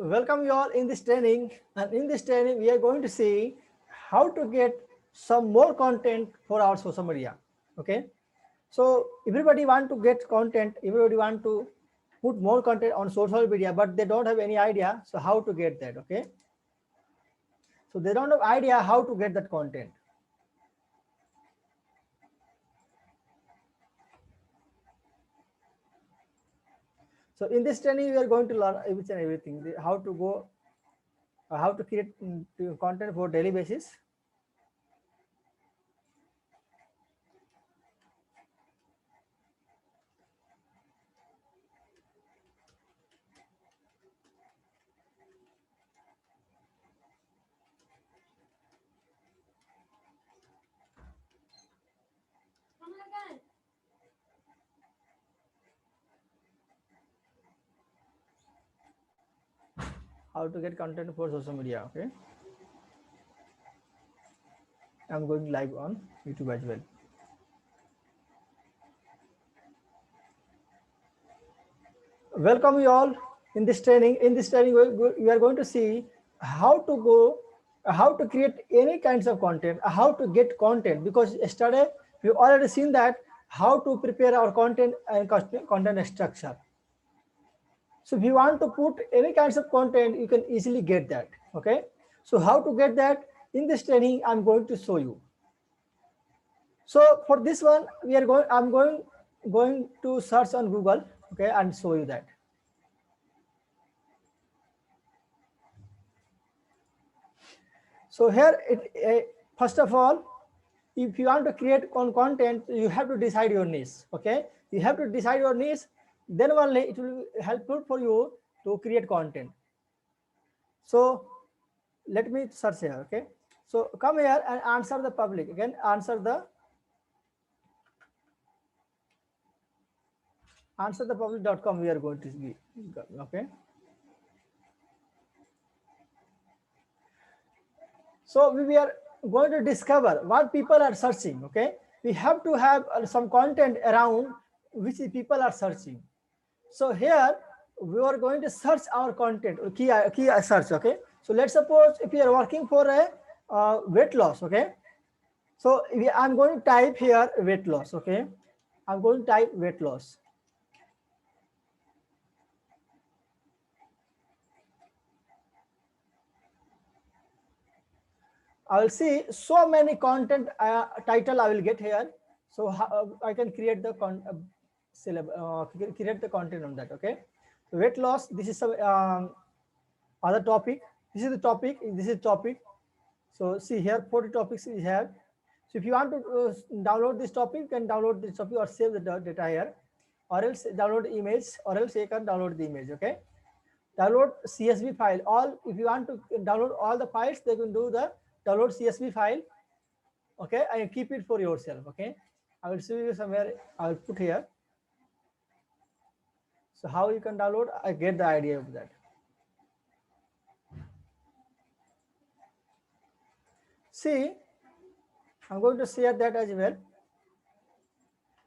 welcome you all in this training, and in this training we are going to see how to get some more content for our social media. Okay, so everybody want to get content, everybody want to put more content on social media, but they don't have any idea so how to get that. Okay, so they don't have idea how to get that content. So in this training we are going to learn each and everything, how to go, how to create content for daily basis. How to get content for social media. Okay, I'm going live on YouTube as well. Welcome you all in this training. In this training, we are going to see how to go, how to create any kinds of content, how to get content. Because yesterday we already seen that how to prepare our content and content structure. So if you want to put any kinds of content, you can easily get that. Okay. So how to get that in this training, I'm going to show you. So for this one, we are going. I'm going to search on Google. Okay, and show you that. So here, first of all, if you want to create content, you have to decide your niche. Okay, you have to decide your niche. Then only it will be helpful for you to create content. So let me search here. Okay, so come here and answer the public. Again, answer the public.com. We are going to be. Okay. So we are going to discover what people are searching. Okay, we have to have some content around which people are searching. So here we are going to search our content, key search. Okay, so let's suppose if you are working for a weight loss. Okay, so I'm going to type here weight loss. Okay, I'm going to type weight loss. I will see so many content title I will get here. So I can create the create the content on that. Okay, so weight loss. This is some other topic. This is the topic. This is topic. So see here 40 topics we have. So if you want to download this topic, you can download this topic or save the data here, or else download the image, or else you can download the image. Okay, download CSV file. All if you want to download all the files, they can do the download CSV file. Okay, and keep it for yourself. Okay, I will show you somewhere. I will put here. So how you can download? I get the idea of that. See, I'm going to share that as well.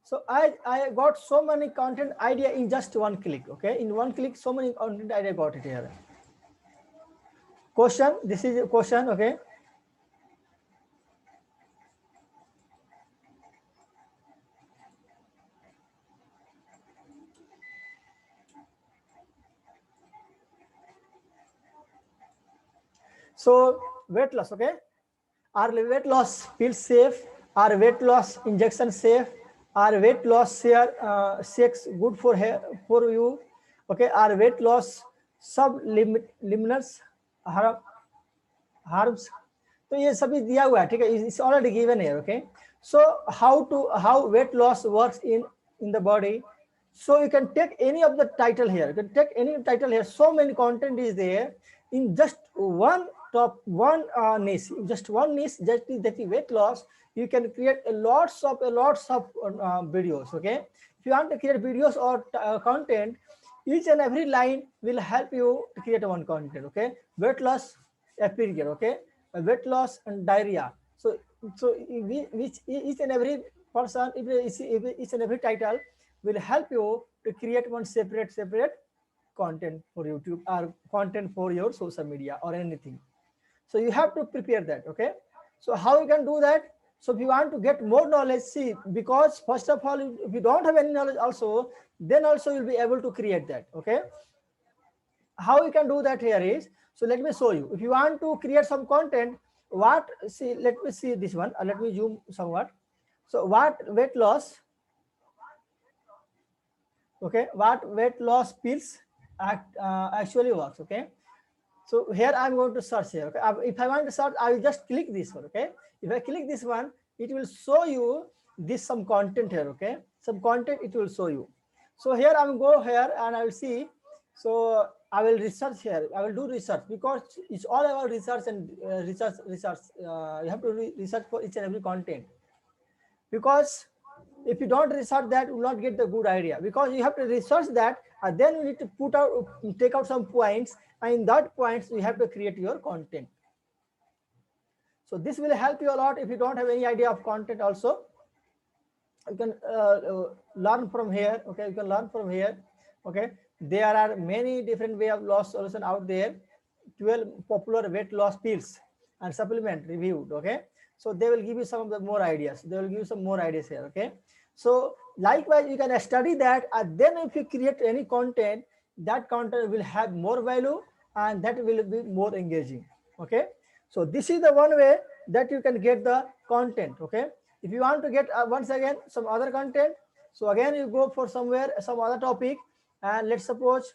So I got so many content idea in just one click. Okay, in one click, so many content idea got it here. Question. This is a question. Okay. So weight loss. Okay. Are weight loss pills safe? Are weight loss injection safe? Are weight loss sex good for hair for you? Okay. Are weight loss subliminal harms? तो ये सभी दिया हुआ है, ठीक है, it's already given है. Okay, so how weight loss works in the body. So you can take any of the title here. You can take any title here. So many content is there in just one niche. Just one niche, that is weight loss. You can create a lots of videos. Okay, if you want to create videos or content, each and every line will help you to create one content. Okay, weight loss appear. Okay, weight loss and diarrhea. So which each and every person, each and every title will help you to create one separate content for YouTube or content for your social media or anything. So you have to prepare that. Okay, so how you can do that? So if you want to get more knowledge, see, because first of all, if you don't have any knowledge also, then also you'll be able to create that. Okay, how you can do that here is, so let me show you. If you want to create some content, what, see, let me see this one, let me zoom somewhat. So what weight loss, okay, what weight loss pills actually works. Okay, so here I'm going to search here. Okay, if I want to search, I will just click this one. Okay, if I click this one, it will show you this some content here. Okay, some content it will show you. So here I'm go here and I will see. So I will research here. I will do research because it's all about research and research. You have to research for each and every content, because if you don't research that, you will not get the good idea, because you have to research that, and then you need to take out some points, and in that points you have to create your content. So this will help you a lot. If you don't have any idea of content also, you can learn from here. Okay, you can learn from here. Okay, there are many different way of loss solution out there. 12 popular weight loss pills and supplement reviewed. Okay, so they will give you some of the more ideas. They will give you some more ideas here. Okay, so likewise you can study that, and then if you create any content, that content will have more value and that will be more engaging. Okay, so this is the one way that you can get the content. Okay, if you want to get once again some other content, so again you go for somewhere some other topic, and let's suppose,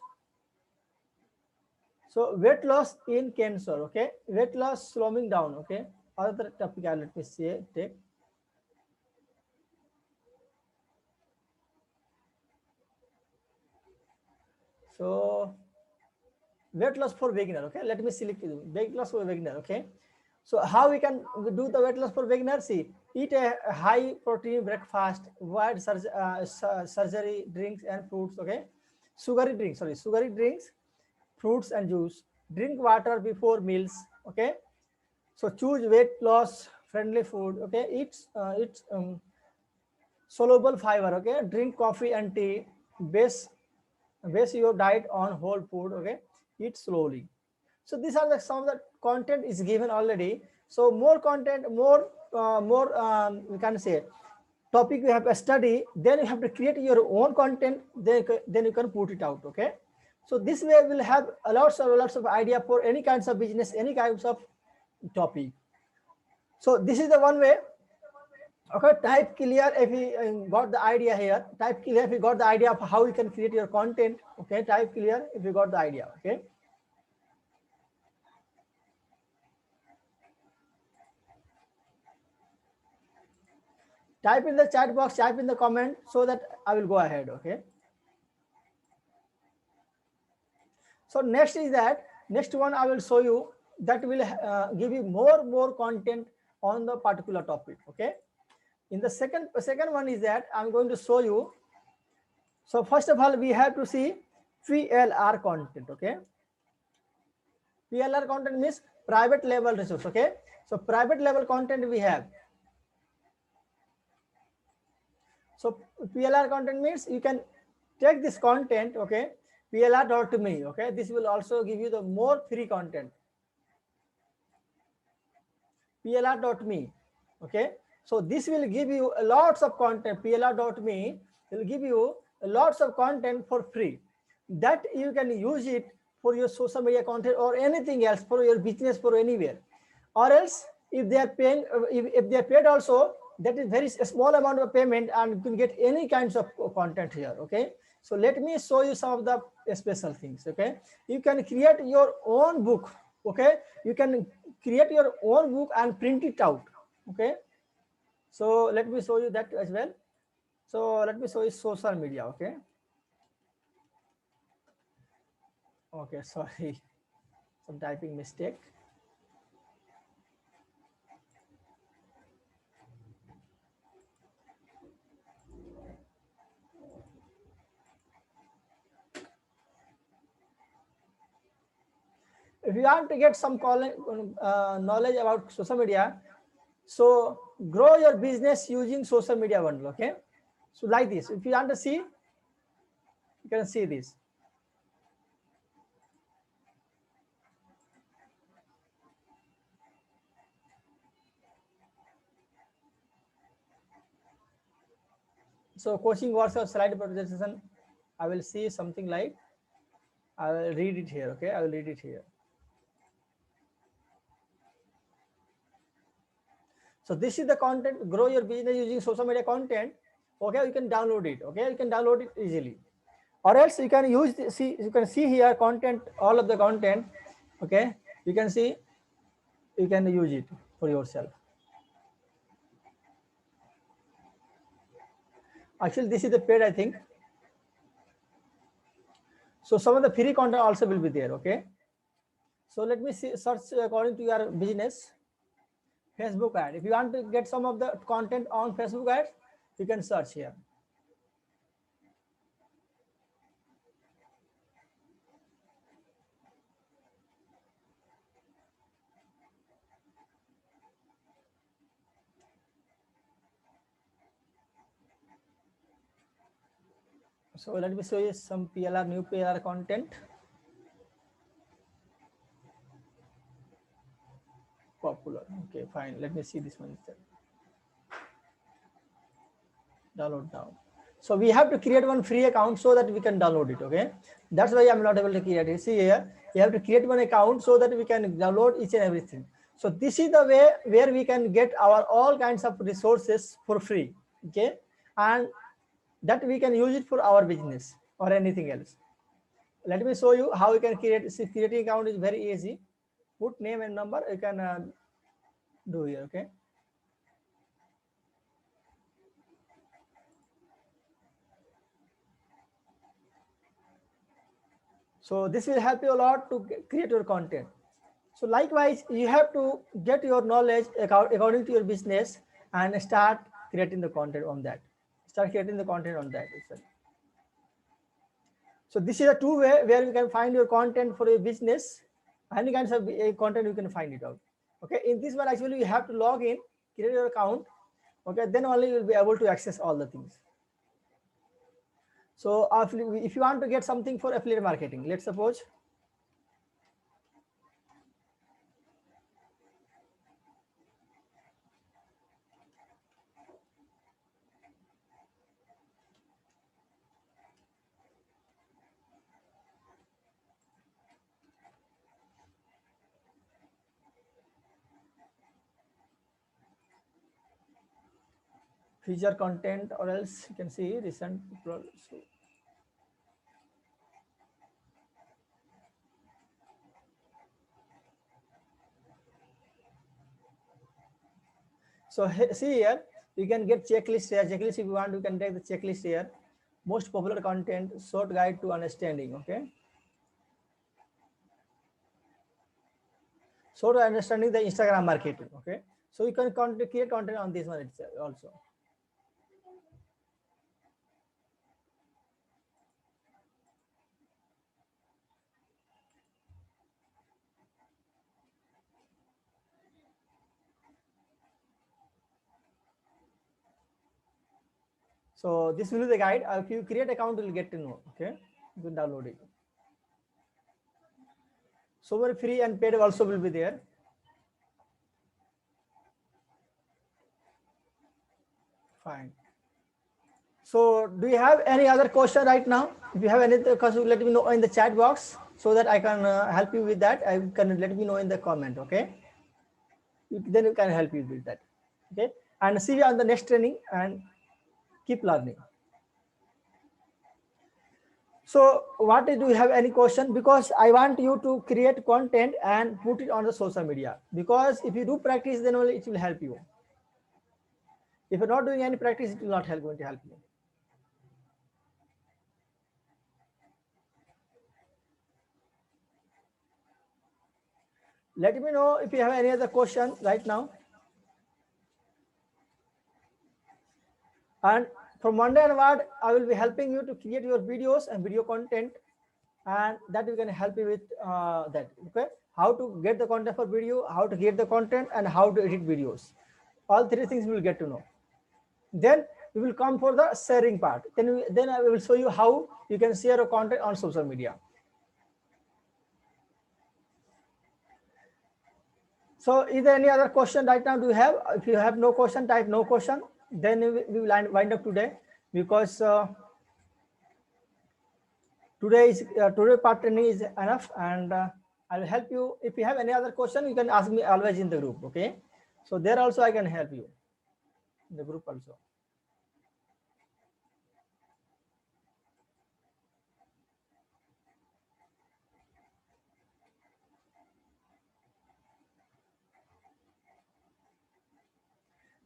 so weight loss in cancer. Okay, weight loss slowing down. Okay, other topic, let me say take. So weight loss for beginner. Okay, let me select weight loss for beginner. Okay, so how we can do the weight loss for beginner? See, eat a high protein breakfast, avoid surgery drinks and fruits. Okay, sugary drinks, fruits and juice. Drink water before meals. Okay, so choose weight loss friendly food. Okay, eat soluble fiber. Okay, drink coffee and tea. Base your diet on whole food. Okay, eat slowly. So these are the some of the content is given already. So more content, more we can say topic you have to study, then you have to create your own content, then you can put it out. Okay, so this way will have lots of idea for any kinds of business, any kinds of topic. So this is the one way. Okay, type clear if you got the idea here. Type clear if you got the idea of how you can create your content. Okay, type clear if you got the idea. Okay, type in the chat box, type in the comment, so that I will go ahead. Okay, so next is that, next one I will show you, that will give you more content on the particular topic. Okay, in the second one is that I'm going to show you. So first of all, we have to see PLR content. Okay, PLR content means private label resource. Okay, so private label content we have. So PLR content means you can take this content. Okay, PLR.me. Okay, this will also give you the more free content. PLR.me. Okay, so this will give you lots of content. PLR.me will give you lots of content for free, that you can use it for your social media content or anything else, for your business, for anywhere. Or else if they are paying, if they are paid also, that is very small amount of payment, and you can get any kinds of content here. Okay, so let me show you some of the special things. Okay, you can create your own book. Okay, you can create your own book and print it out. Okay, so let me show you that as well. So let me show you social media. Okay, okay, sorry, some typing mistake. If you want to get some knowledge about social media, so grow your business using social media bundle. Okay, so like this, if you want to see, you can see this. So coaching works of slide presentation, I will see something like, I will read it here. Okay, I will read it here. So this is the content, grow your business using social media content. Okay, you can download it. Okay, you can download it easily, or else you can use see, you can see here content, all of the content. Okay, you can see, you can use it for yourself. Actually, this is the paid, I think. So some of the free content also will be there. Okay, so let me see, search according to your business. Facebook ad. If you want to get some of the content on Facebook ads, you can search here. So let me show you some PLR, new PLR content. Popular. Okay, fine. Let me see this one instead. Download now. So we have to create one free account so that we can download it. Okay, that's why I'm not able to create it. See here, you have to create one account so that we can download each and everything. So this is the way where we can get our all kinds of resources for free. Okay, and that we can use it for our business or anything else. Let me show you how you can create. See, creating account is very easy. Put name and number, you can do here. Okay, so this will help you a lot to create your content. So likewise, you have to get your knowledge according to your business and start creating the content on that. Start creating the content on that itself. So this is a two-way where you can find your content for your business. Any kinds of content you can find it out. Okay, in this one actually you have to log in, create your account. Okay, then only you will be able to access all the things. So if you want to get something for affiliate marketing, let's suppose. Feature content, or else you can see recent. So see here, you can get checklist here. Checklist, if you want, you can take the checklist here. Most popular content, short guide to understanding. Okay. So to understanding the Instagram marketing. Okay. So you can create content on this one itself also. So this will be the guide. If you create account, you'll get to know. Okay, you can download it. So very free and paid also will be there. Fine. So do you have any other question right now? If you have any question, let me know in the chat box so that I can help you with that. I can let me know in the comment. Okay. Then you can help you with that. Okay. And see you on the next training and keep learning. So what do you have any question? Because I want you to create content and put it on the social media, because if you do practice, then only it will help you. If you're not doing any practice, it will not going to help you. Let me know if you have any other question right now. And from Monday onward, I will be helping you to create your videos and video content, and that we can help you with that. Okay, how to get the content for video, how to get the content, and how to edit videos. All three things we will get to know. Then we will come for the sharing part. Then I will show you how you can share your content on social media. So is there any other question right now? Do you have? If you have no question, type no question. Then we will wind up today. because today part training is enough, and I'll help you. If you have any other question, you can ask me always in the group. Okay, so there also I can help you in the group also.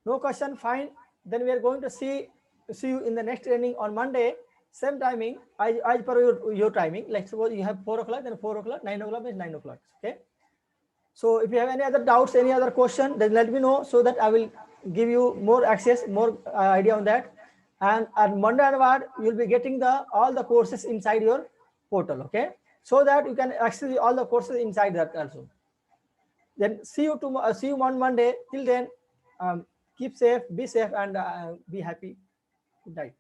No question, fine. Then we are going to see you in the next training on Monday, same timing as per your timing. Like suppose you have 4 o'clock, then 4 o'clock, 9 o'clock is 9 o'clock. Okay. So if you have any other doubts, any other question, then let me know so that I will give you more access, more idea on that. And on Monday onward, you'll be getting all the courses inside your portal. Okay. So that you can access all the courses inside that also. Then see you tomorrow. See you on Monday. Till then, keep safe, be safe, and be happy. Good night.